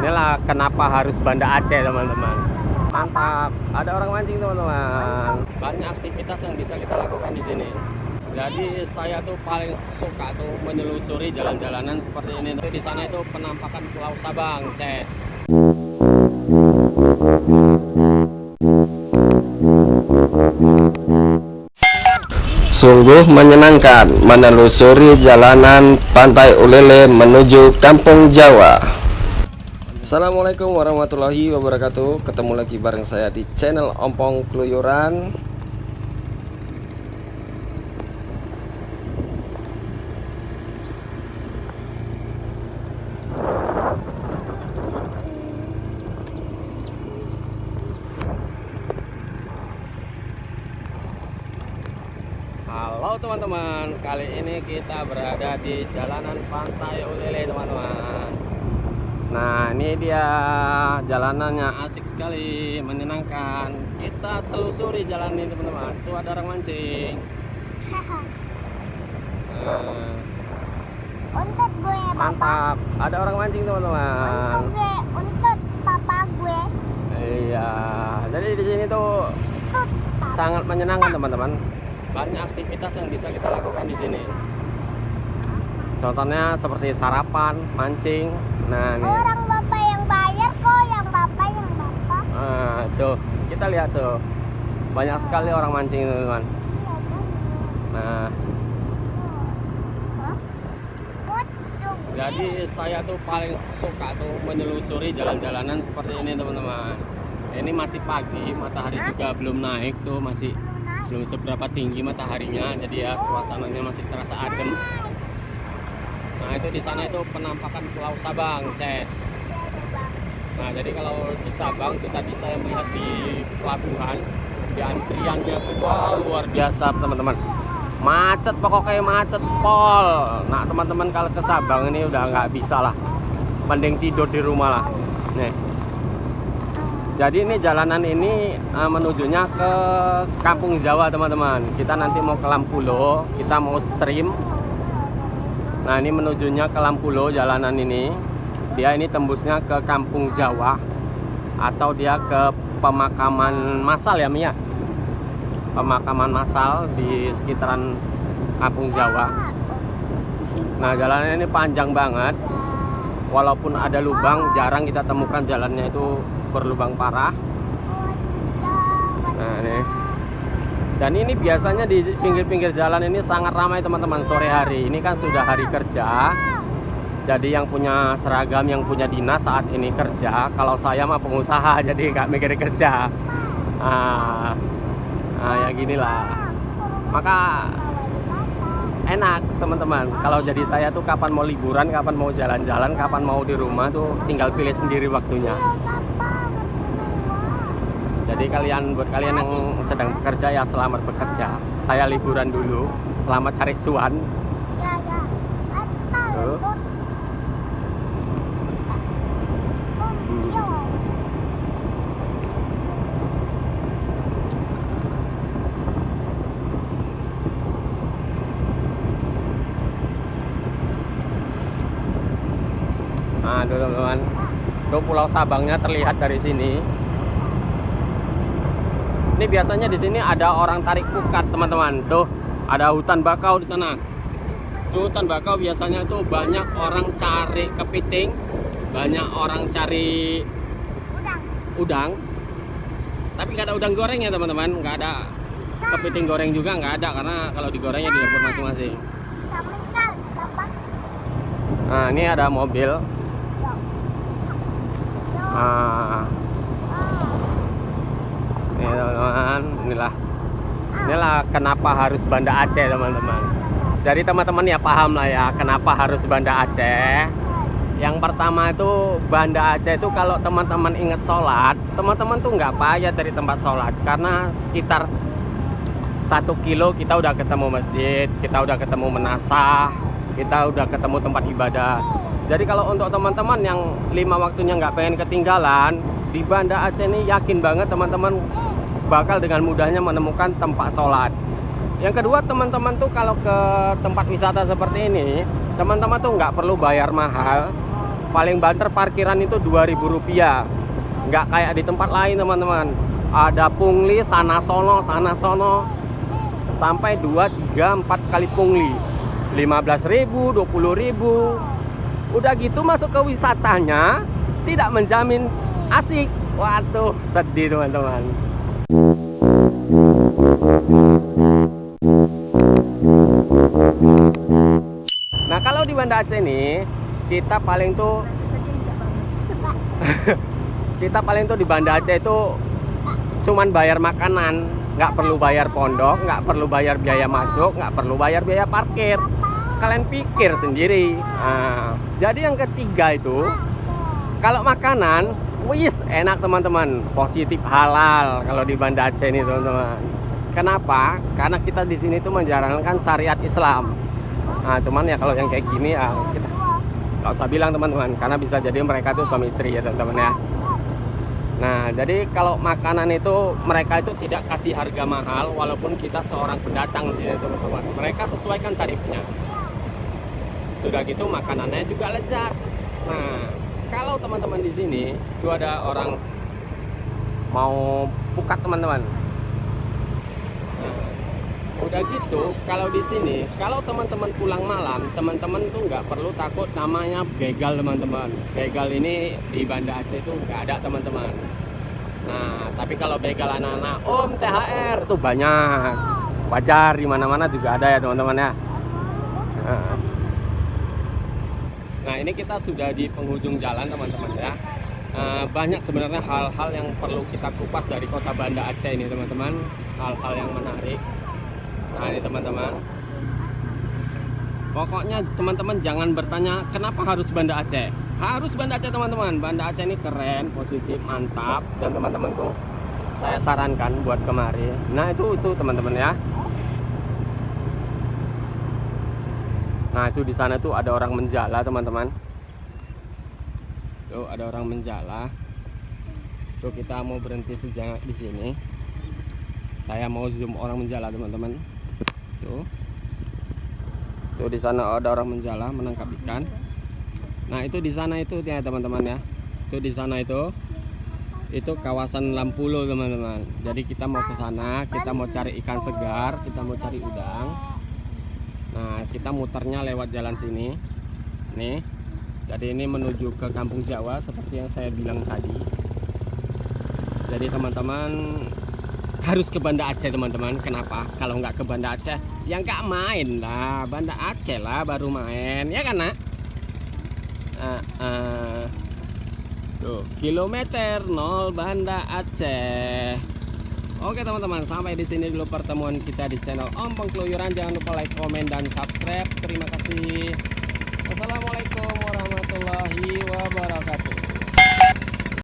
Inilah kenapa harus Banda Aceh, teman-teman. Mantap. Ada orang mancing, teman-teman. Banyak aktivitas yang bisa kita lakukan di sini. Jadi saya tuh paling suka tuh menelusuri jalan-jalanan seperti ini. Di sana itu penampakan Pulau Sabang, Ces. Sungguh menyenangkan menelusuri jalanan Pantai Ulele menuju Kampung Jawa. Assalamualaikum warahmatullahi wabarakatuh. Ketemu lagi bareng saya di channel Ompong Keluyuran. Halo teman-teman, kali ini kita berada di jalanan Pantai Ulele, teman-teman. Nah, ini dia jalanannya, asik sekali, menyenangkan. Kita telusuri jalan ini, teman-teman. Tuh ada orang mancing. Untuk gue, Mantap. Ada orang mancing, teman-teman. untuk papa gue. Iya. Jadi di sini tuh sangat menyenangkan, teman-teman. Banyak aktivitas yang bisa kita lakukan di sini. Contohnya seperti sarapan, mancing. Nah, nih. Orang bapak yang bayar kok, yang bapak Nah, tuh kita lihat tuh banyak sekali orang mancing, teman-teman. Nah, jadi saya tuh paling suka tuh menelusuri jalan-jalanan seperti ini, teman-teman. Ini masih pagi, matahari juga belum naik tuh, masih belum seberapa tinggi mataharinya, jadi ya suasananya masih terasa adem. Nah, itu di sana itu penampakan Pulau Sabang, Ces. Nah, jadi kalau di Sabang kita bisa melihat di pelabuhan, di antriannya tuh wah, luar biasa, teman-teman. Macet, pokoknya macet pol. Nah, teman-teman kalau ke Sabang ini udah nggak bisa lah, mending tidur di rumah lah. Nih. Jadi ini jalanan ini menujunya ke Kampung Jawa, teman-teman. Kita nanti mau ke Lampulo, kita mau stream. Nah, ini menujunya ke Lampulo jalanan ini. Dia ini tembusnya ke Kampung Jawa atau dia ke pemakaman massal ya, Mia. Pemakaman massal di sekitaran Kampung Jawa. Nah, jalannya ini panjang banget. Walaupun ada lubang, jarang kita temukan jalannya itu berlubang parah. Nah, ini. Dan ini biasanya di pinggir-pinggir jalan ini sangat ramai, teman-teman, sore hari. Ini kan sudah hari kerja. Jadi yang punya seragam, yang punya dinas saat ini kerja. Kalau saya mah pengusaha, jadi nggak mikir kerja. Ya ginilah. Maka enak, teman-teman. Kalau jadi saya tuh kapan mau liburan, kapan mau jalan-jalan, kapan mau di rumah tuh tinggal pilih sendiri waktunya. Jadi buat kalian yang sedang bekerja ya selamat bekerja. Saya liburan dulu, selamat cari cuan. Tuh. Nah, teman-teman, tuh Pulau Sabangnya terlihat dari sini. Ini biasanya di sini ada orang tarik pukat, teman-teman. Tuh ada hutan bakau di sana. Tuh hutan bakau biasanya tuh banyak orang cari kepiting, banyak orang cari udang. Tapi nggak ada udang goreng ya, teman-teman. Nggak ada kepiting goreng juga, nggak ada, karena kalau digorengnya di dapur masing-masing. Nah, ini ada mobil. Nah, ini teman-teman, inilah kenapa harus Banda Aceh, teman-teman. Jadi teman-teman ya paham lah ya kenapa harus Banda Aceh. Yang pertama itu Banda Aceh itu kalau teman-teman ingat sholat, teman-teman tuh nggak payah dari tempat sholat, karena sekitar 1 kilo kita udah ketemu masjid, kita udah ketemu menasah, kita udah ketemu tempat ibadah. Jadi kalau untuk teman-teman yang 5 waktunya nggak pengen ketinggalan, di Banda Aceh ini yakin banget teman-teman bakal dengan mudahnya menemukan tempat sholat. Yang kedua, teman-teman tuh kalau ke tempat wisata seperti ini, teman-teman tuh nggak perlu bayar mahal. paling banter parkiran itu Rp2.000. Nggak kayak di tempat lain teman-teman. Ada pungli sana sono sampai 2, 3, 4 kali pungli. 15.000, 20.000. Udah gitu masuk ke wisatanya tidak menjamin asik. Waduh, sedih teman-teman. Nah, kalau di Banda Aceh ini kita paling tuh di Banda Aceh itu cuman bayar makanan, nggak perlu bayar pondok, nggak perlu bayar biaya masuk, nggak perlu bayar biaya parkir. Kalian pikir sendiri. Nah, jadi yang ketiga itu kalau makanan, wis enak teman-teman, positif halal kalau di Banda Aceh ini teman-teman. Kenapa? Karena kita di sini tuh menjalankan syariat Islam. Nah, cuman ya kalau yang kayak gini ya kita nggak usah bilang teman-teman, karena bisa jadi mereka tuh suami istri ya teman-teman ya. Nah, jadi kalau makanan itu mereka itu tidak kasih harga mahal walaupun kita seorang pendatang di sini teman-teman. Mereka sesuaikan tarifnya. Sudah gitu makanannya juga lezat. Nah, kalau teman-teman di sini itu ada orang mau pukat teman-teman. Nah, udah gitu kalau di sini kalau teman-teman pulang malam, teman-teman tuh nggak perlu takut namanya begal teman-teman. Begal ini di Banda Aceh itu nggak ada teman-teman. Nah, tapi kalau begal anak-anak Om THR tuh banyak, wajar, di mana-mana juga ada ya teman-teman ya. Nah, ini kita sudah di penghujung jalan teman-teman ya. Banyak sebenarnya hal-hal yang perlu kita kupas dari kota Banda Aceh ini teman-teman, hal-hal yang menarik. Nah, ini teman-teman, pokoknya teman-teman jangan bertanya kenapa harus Banda Aceh. Harus Banda Aceh teman-teman. Banda Aceh ini keren, positif, mantap, dan teman-teman tuh saya sarankan buat kemari. Nah, itu teman-teman ya. Nah, itu di sana tuh ada orang menjala teman-teman. Tuh ada orang menjala. Tuh kita mau berhenti sejenak di sini. Saya mau zoom orang menjala teman-teman. Tuh di sana ada orang menjala menangkap ikan. Nah, itu di sana itu ya teman-teman ya. Itu di sana itu kawasan Lampulo teman-teman. Jadi kita mau ke sana, kita mau cari ikan segar, kita mau cari udang. Nah, kita muternya lewat jalan sini. Nih. Jadi ini menuju ke Kampung Jawa seperti yang saya bilang tadi. Jadi teman-teman harus ke Banda Aceh teman-teman. Kenapa? Kalau nggak ke Banda Aceh ya nggak main lah. Banda Aceh lah baru main, ya kan nak? Tuh kilometer 0 Banda Aceh. Oke teman-teman, sampai di sini dulu pertemuan kita di channel Om Pengkeluyuran. Jangan lupa like, komen, dan subscribe. Terima kasih.